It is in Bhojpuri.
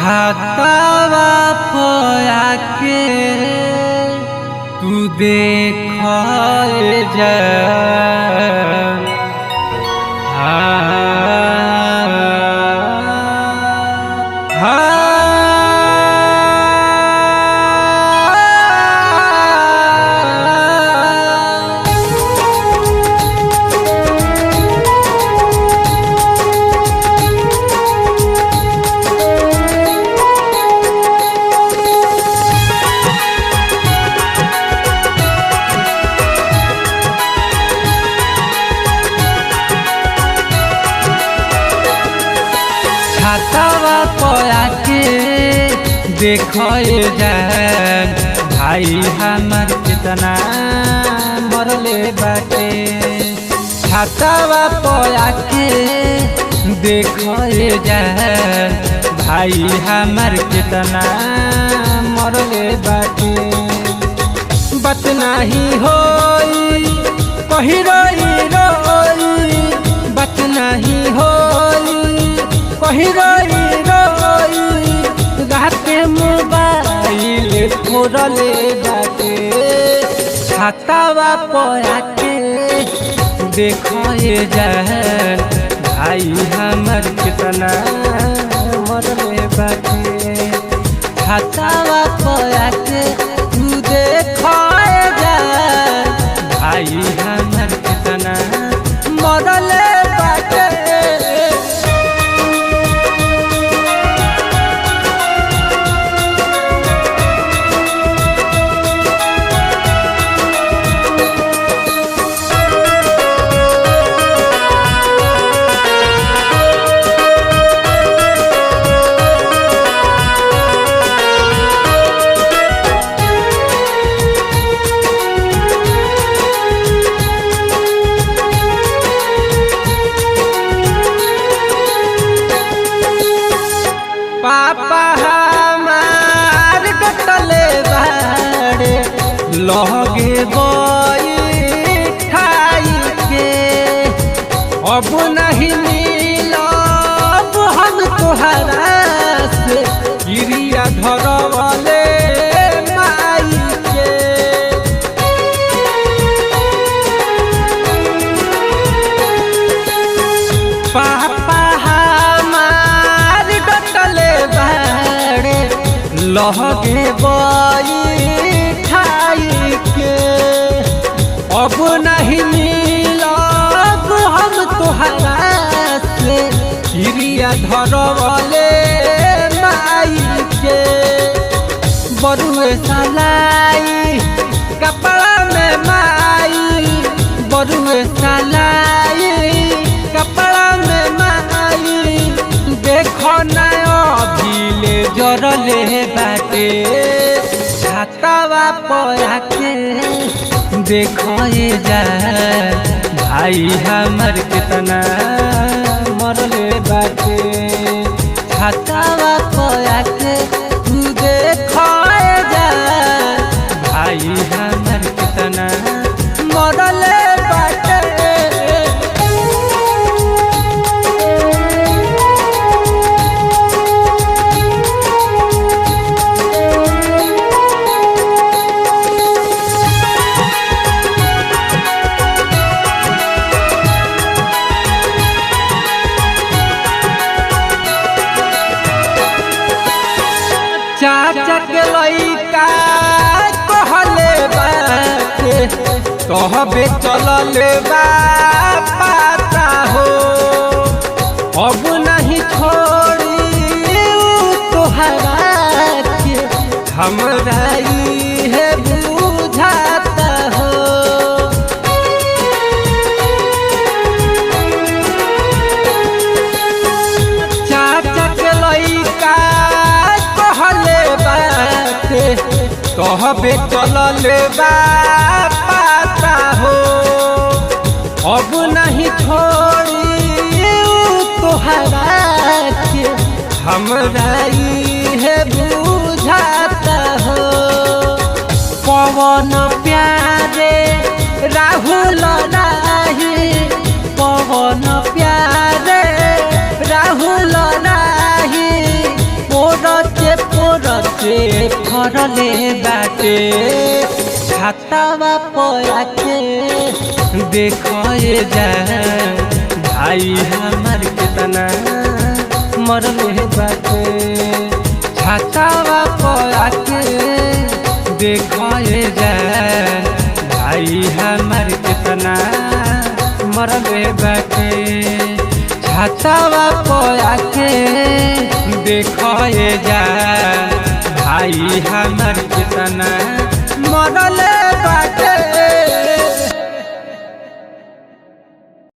छातावा पोया के तू देख जा छातावा पोया के देखो जान भाई हमार कितना मरले बाटे। छातावा पोया के देखो जान भाई हमार कितना मरले बाटे। बात नहीं होई कही रोई रोई, बात नहीं होई कही रोई रोई, राते मोबाइल फोड़ले बाटे। छातावा पोया के देखो जान भाई हमार कितना मरले बाटे। छातावा पोया के तू देखो जान भाई हमार कितना मरले बाटे। पापा हमार डटले बाड़े लगे बैठाई के, अब नहीं मिलब हम तोहरा से गिरिया धरवले माई के। पापा लगे बैठाई के, अब नहीं मिलब हम तोहरा से गिरिया धरवले माई के। बरुए सलाई कपड़ा में माई, बरुए सलाई कपड़ा में माई, देखो ना अभिले जरले बाटे। छातावा पोया के देखो जान भाई हमार कितना मरले बाटे। छातावा पोया के तू देखो जान भाई हमार कितना मरले बाटे। चाचा के लइका कहले बाटे कहबे चलले बा पाता हो, अब नहीं छोड़ी तोहरा के हमरा है बुझाता हो। चाचा के लइका कहबे चलले बा पाता हो, अब नहीं छोड़ी तोहरा के हमरा है बुझाता हो। पवन प्यारे राहुल राही, पवन प्यारे राहुल राही, मोर से फरले बाटे छातावा पया के देखो जा भाई हमार कितना मरले बाटे छातावा पया के देखो जा भाई हमार कितना मरले बाटे छातावा पया के देखो जा भाई हमार कितना